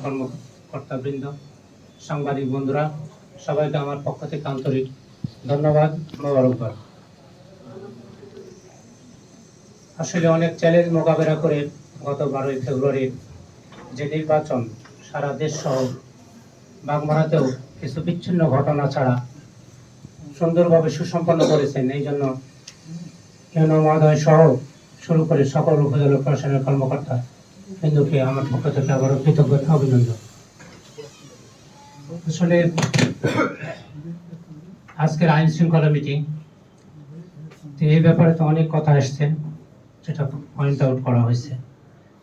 কর্মকর্তাবৃন্দ, সাংবাদিক বন্ধুরা, সবাইকে আমার পক্ষ থেকে আন্তরিক ধন্যবাদ, মোবারকবাদ। আসলে অনেক চ্যালেঞ্জ মোকাবেলা করে গত 12ই ফেব্রুয়ারি যে নির্বাচন সারা দেশ সহ বাগমারাতেও কিছু বিচ্ছিন্ন ঘটনা ছাড়া সুন্দরভাবে সুসম্পন্ন করেছেন। এই জন্য ইউনো মহোদয় সহ শুরু করে সকল উপজেলা প্রশাসনের কর্মকর্তা বিন্দুকে আমার পক্ষ থেকে আবারও কৃতজ্ঞতা, অভিনন্দন। আসলে আজকের আইন শৃঙ্খলা মিটিং, এই ব্যাপারে তো অনেক কথা এসছে, সেটা পয়েন্ট আউট করা হয়েছে,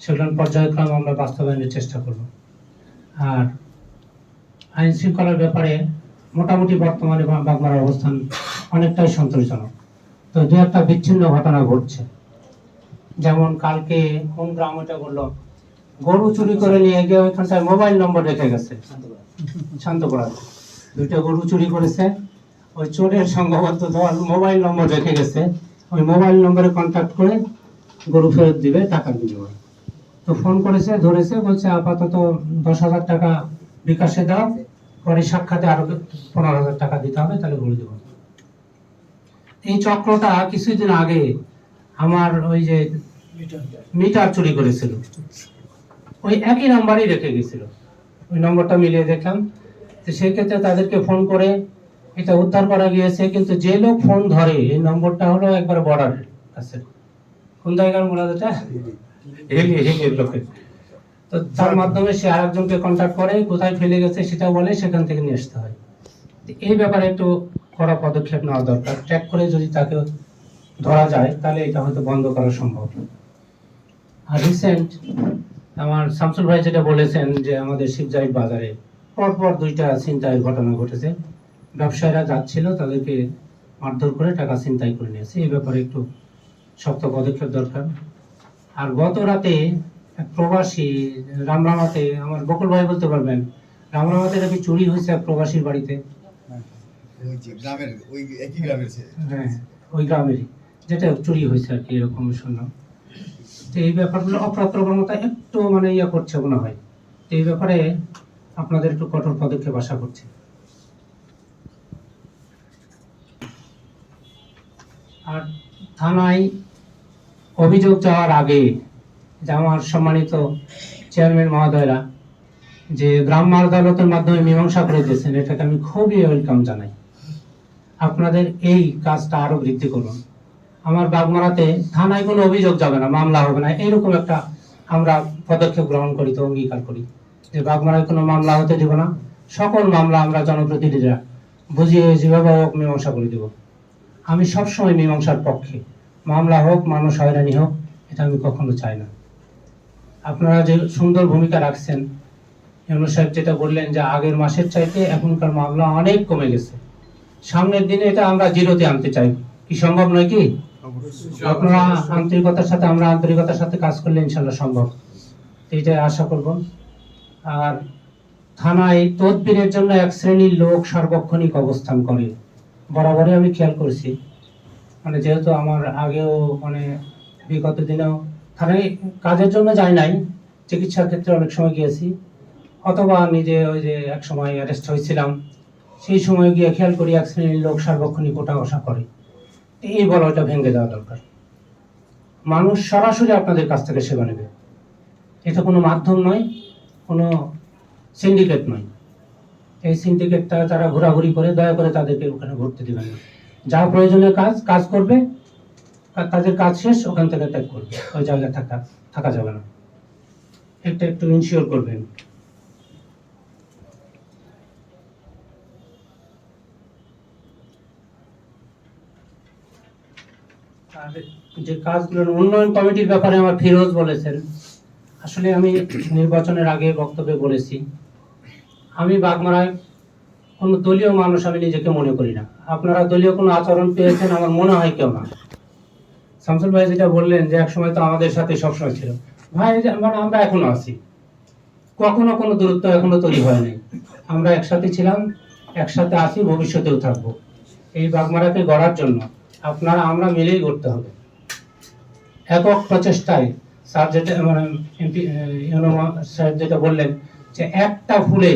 সেগুলো পর্যায়ক্রমে আমরা বাস্তবায়নের চেষ্টা করব। আর আইন শৃঙ্খলার ব্যাপারে মোটামুটি বর্তমানে বাগমারার অবস্থান অনেকটাই সন্তোষজনক। তো দু একটা বিচ্ছিন্ন ঘটনা ঘটছে, যেমন কালকে কোন গ্রাম এটা বললো, গরু চুরি করে নিয়ে গিয়ে ওইখানটায় মোবাইল নম্বর রেখে গেছে, শান্তপাড়া 2টা গরু চুরি করেছে, ওই চোরের সম্ভবত মোবাইল নম্বর রেখে গেছে, ওই মোবাইল নম্বরে কন্ট্যাক্ট করে গরু ফেরত দিবে টাকা বিনিময়ে। তো ফোন করেছে, ধরেছে, বলছে আপাতত 10,000 টাকা বিকাশে দাও, পরে সাক্ষাতে আরো 15,000 টাকা দিতে হবে, তাহলে গরু দেবো। এই চক্রটা কিছুদিন আগে আমার ওই যে মিটার চুরি করেছিল, ওই একই নাম্বারই রেখে গেছিল। ওই নম্বরটা মিলিয়ে দেখলাম, তো সেই ক্ষেত্রে তাদেরকে ফোন করে এটা উদ্ধার করা গিয়েছে। কিন্তু যে লোক ফোন ধরে, এই নম্বরটা হলো একবার বর্ডারের কাছে, কোন জায়গার মূলত এটা হেলির লোকের। তো তার মাধ্যমে সে আরেকজনকে কন্ট্যাক্ট করে, কোথায় ফেলে গেছে সেটা বলে, সেখান থেকে নিয়ে আসতে হয়। এই ব্যাপারে একটু কড়া পদক্ষেপ নেওয়া দরকার। ট্র্যাক করে যদি তাকে ধরা যায়, তাহলে এটা হয়তো বন্ধ করা সম্ভব। আর রিসেন্ট আমার শামসুল ভাই যেটা বলেছেন যে আমাদের শিবজাইট বাজারে পরপর 2টা ছিনতাইয়ের ঘটনা ঘটেছে, ব্যবসায়ীরা যাচ্ছিল, তাদেরকে মারধর করে টাকা ছিনতাই করে নিয়েছে। এই ব্যাপারে একটু শক্ত পদক্ষেপ দরকার। আর গত রাতে এক প্রবাসী রামরামাতে, আমার বকুল ভাই বলতে পারবেন, রামরামাতে নাকি চুরি হয়েছে এক প্রবাসীর বাড়িতে, হ্যাঁ ওই গ্রামেরই, যেটা চুরি হয়েছে আর কি, এরকম শুনলাম। তো এই ব্যাপারগুলো অপরাধ প্রবণতা একটু মানে ইয়ে করছে মনে হয়। তো এই ব্যাপারে আপনাদের একটু কঠোর পদক্ষেপ আশা করছি। আর থানায় অভিযোগ যাওয়ার আগে যে আমার সম্মানিত চেয়ারম্যান মহোদয়রা যে গ্রাম্য আদালতের মাধ্যমে মীমাংসা করে দিয়েছেন, এটাকে আমি খুবই ওয়েলকাম জানাই। আপনাদের এই কাজটা আরো বৃদ্ধি করুন। আমার বাগমারাতে থানায় কোনো অভিযোগ যাবে না, মামলা হবে না, এরকম একটা আমরা পদক্ষেপ গ্রহণ করি, তো অঙ্গীকার করি যে বাগমারায় কোনো মামলা হতে দেব না। সকল মামলা আমরা জনপ্রতিনিধিরা বুঝিয়ে যেভাবে হোক মীমাংসা করে দেব। আমি সবসময় মীমাংসার পক্ষে, মামলা হোক, মানুষ হয়রানি হোক, এটা আমি কখনো চাই না। আপনারা যে সুন্দর ভূমিকা রাখছেন, ইউনূস সাহেব যেটা বললেন যে আগের মাসের চাইতে এখনকার মামলা অনেক কমে গেছে, সামনের দিনে এটা আমরা জিরোতে আনতে চাই, কি সম্ভব নয় কি? আপনারা আন্তরিকতার সাথে, আমরা আন্তরিকতার সাথে কাজ করলে ইনশাল্লাহ সম্ভব, এইটাই আশা করব। আর থানায় তদবিরের জন্য এক শ্রেণীর লোক সার্বক্ষণিক অবস্থান করে, বরাবরই আমি খেয়াল করছি। মানে যেহেতু আমার আগেও মানে বিগত দিনেও থানায় কাজের জন্য যাই নাই, চিকিৎসার ক্ষেত্রে অনেক সময় গিয়েছি, অথবা নিজে ওই যে এক সময় অ্যারেস্ট হয়েছিলাম, সেই সময় গিয়ে খেয়াল করি এক শ্রেণীর লোক সার্বক্ষণিক ওটা বসা করে। এই বলয়টা ভেঙে দেওয়া দরকার। মানুষ সরাসরি আপনাদের কাছ থেকে সেবা নেবে, এটা কোনো মাধ্যম নয়, কোনো সিন্ডিকেট নয়। এই সিন্ডিকেটটা যারা ঘোরাঘুরি করে, দয়া করে তাদেরকে ওখানে ঘুরতে দেবেন না। যা প্রয়োজনীয় কাজ করবে, তাদের কাজ শেষ, ওখান থেকে ত্যাগ করবে, ওই জায়গায় থাকা যাবে না, এটা একটু ইনশিওর করবেন। আর যে কাজগুলোর উন্নয়ন কমিটির ব্যাপারে আমার ফিরোজ বলেছেন, আসলে আমি নির্বাচনের আগে বক্তব্যে বলেছি, আমি বাগমারায় কোনো দলীয় মানুষ আমি নিজেকে মনে করি না। আপনারা দলীয় কোনো আচরণ পেয়েছেন আমার মনে হয় কেউ না। শামসুল ভাই যেটা বললেন যে একসময় তো আমাদের সাথে সবসময় ছিল, ভাই মানে আমরা এখনো আছি, কখনো কোনো দূরত্ব এখনো তৈরি হয়নি। আমরা একসাথে ছিলাম, একসাথে আছি, ভবিষ্যতেও থাকবো। এই বাগমারাকে গড়ার জন্য আপনারা আমরা মিলেই গড়তে হবে। একক প্রচেষ্টায় স্যার যেটা মানে এমপি স্যার যেটা বললেন যে একটা ফুলে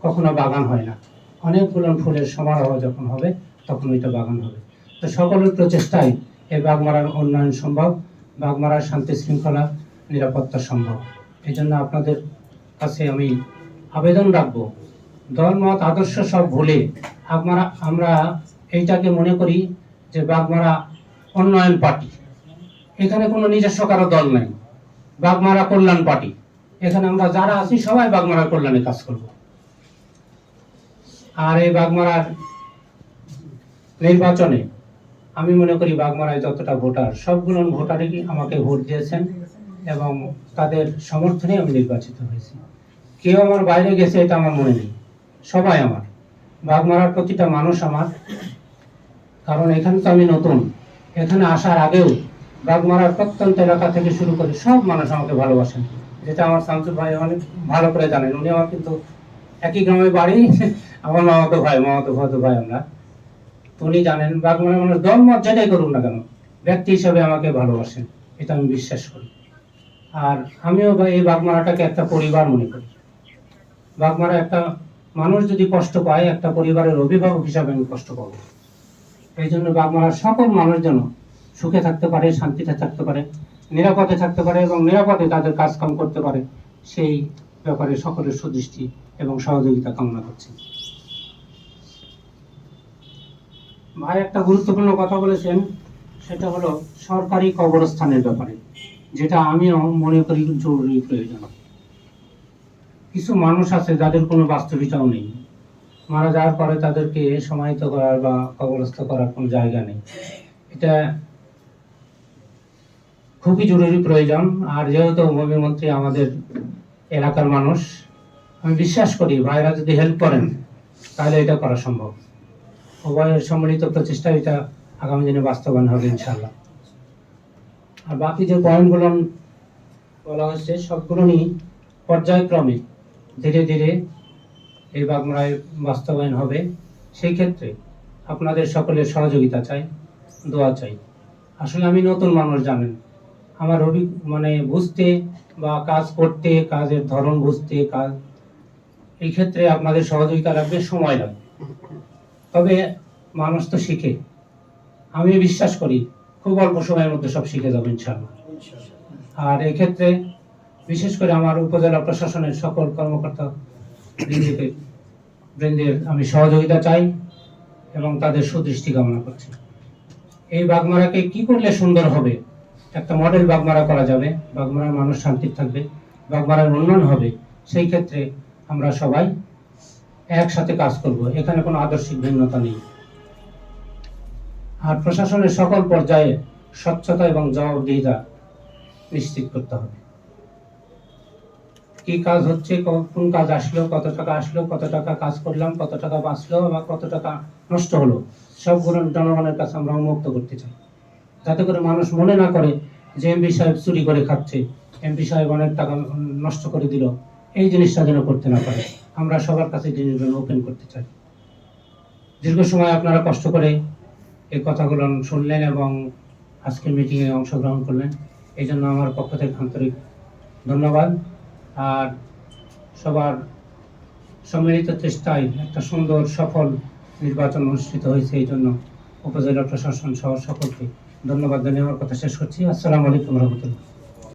কখনো বাগান হয় না, অনেকগুলো ফুলের সমারোহ যখন হবে তখন ওইটা বাগান হবে। তো সকলের প্রচেষ্টায় এই বাগমারার উন্নয়ন সম্ভব, বাগমারার শান্তি শৃঙ্খলা নিরাপত্তা সম্ভব। এই জন্য আপনাদের কাছে আমি আবেদন রাখবো, দল মত আদর্শ সব ভুলে আমরা এইটাকে মনে করি যে বাগমারা উন্নয়ন পার্টি, এখানে কোনো নিজস্ব কারো দল নাই, বাগমারা কল্যাণ পার্টি। এখানে আমরা যারা আছি সবাই বাগমারার কল্যাণে কাজ করব। আর এই বাগমারার নির্বাচনে আমি মনে করি বাগমারায় যতটা ভোটার, সবগুলো ভোটারই আমাকে ভোট দিয়েছেন এবং তাদের সমর্থনে আমি নির্বাচিত হয়েছি। কেউ আমার বাইরে গেছে এটা আমার মনে নেই, সবাই আমার। বাগমারার প্রতিটা মানুষ আমার, কারণ এখানে তো আমি নতুন। এখানে আসার আগেও বাগমারার প্রত্যন্ত এলাকা থেকে শুরু করে সব মানুষ আমাকে ভালোবাসেন, যেটা আমার শামসুর ভাই অনেক ভালো করে জানেন। উনি আমার কিন্তু একই গ্রামে বাড়ি, আমার মামাতো ভাই আমরা। উনি জানেন বাগমারার মানুষ দল মত যেটাই করুন না কেন ব্যক্তি হিসাবে আমাকে ভালোবাসেন, এটা আমি বিশ্বাস করি। আর আমিও এই বাগমারাটাকে একটা পরিবার মনে করি। বাগমারা একটা মানুষ যদি কষ্ট পায়, একটা পরিবারের অভিভাবক হিসাবে আমি কষ্ট পাবো। এই জন্য বাগমারার সকল মানুষ যেন সুখে থাকতে পারে, শান্তিতে থাকতে পারে, নিরাপদে থাকতে পারে এবং নিরাপদে তাদের কাজকাম করতে পারে, সেই ব্যাপারে সকলের সুদৃষ্টি এবং সহযোগিতা কামনা করছি। ভাই একটা গুরুত্বপূর্ণ কথা বলেছেন, সেটা হলো সরকারি কবরস্থানের ব্যাপারে, যেটা আমিও মনে করি জরুরি প্রয়োজন। কিছু মানুষ আছে যাদের কোনো বাস্তবিকতাও নেই, মারা যাওয়ার পরে তাদেরকে সমাহিত করার বা কবরস্থ করার কোনো জায়গা নেই, এটা খুবই জরুরি প্রয়োজন। আর যেহেতু ভূমিমন্ত্রী আমাদের এলাকার মানুষ, আমি বিশ্বাস করি ভাইরা যদি হেল্প করেন তাহলে এটা করা সম্ভব। উভয়ের সম্মিলিত প্রচেষ্টা এটা আগামী দিনে বাস্তবায়ন হবে ইনশাআল্লাহ। আর বাকি যে পয়েন্টগুলো বলা হচ্ছে সবগুলো নিয়ে পর্যায়ক্রমে ধীরে ধীরে এই বাগমারায় বাস্তবায়ন হবে। সেই ক্ষেত্রে আপনাদের সকলের সহযোগিতা চাই, দোয়া চাই। আসলে আমি নতুন মানুষ, জানেন, আমার বুঝতে বা কাজ করতে, কাজের ধরন বুঝতে, কাজ এই ক্ষেত্রে আপনাদের সহযোগিতা লাগবে, সময় লাগবে। তবে মানুষ তো শিখে, আমি বিশ্বাস করি খুব অল্প সময়ের মধ্যে সব শিখে যাবে ইনশাআল্লাহ। আর এক্ষেত্রে বিশেষ করে আমার উপজেলা প্রশাসনের সকল কর্মকর্তা বৃন্দের আমি সহযোগিতা চাই এবং তাদের সুদৃষ্টি কামনা করছি। এই বাগমারাকে কি করলে সুন্দর হবে, একটা মডেল বাগমারা করা যাবে, বাগমারার মানুষ শান্তি থাকবে, বাগমারার উন্নয়ন হবে, সেই ক্ষেত্রে আমরা সবাই একসাথে কাজ করব। এখানে কোনো আদর্শিক ভিন্নতা নেই। আর প্রশাসনের সকল পর্যায়ে স্বচ্ছতা এবং জবাবদিহিতা নিশ্চিত করতে হবে। কি কাজ হচ্ছে, কোন কাজ আসলো, কত টাকা আসলো, কত টাকা কাজ করলাম, কত টাকা বাঁচলো বা কত টাকা নষ্ট হলো, সবগুলো জনগণের কাছে আমরা উন্মুক্ত করতে চাই, যাতে করে মানুষ মনে না করে যে এমপি সাহেব চুরি করে খাচ্ছে, এমপি সাহেব অনেক টাকা নষ্ট করে দিল, এই জিনিসটা যেন করতে না পারে। আমরা সবার কাছে জিনিসগুলো ওপেন করতে চাই। দীর্ঘ সময় আপনারা কষ্ট করে এই কথাগুলো শুনলেন এবং আজকের মিটিংয়ে অংশগ্রহণ করলেন, এই জন্য আমার পক্ষ থেকে আন্তরিক ধন্যবাদ। আর সবার সম্মিলিত চেষ্টায় একটা সুন্দর সফল নির্বাচন অনুষ্ঠিত হয়েছে, এই জন্য উপজেলা প্রশাসন সহ সকলকে ধন্যবাদ জানিয়ে আমার কথা শেষ করছি। আসসালামু আলাইকুম রহমতুল্লাহ।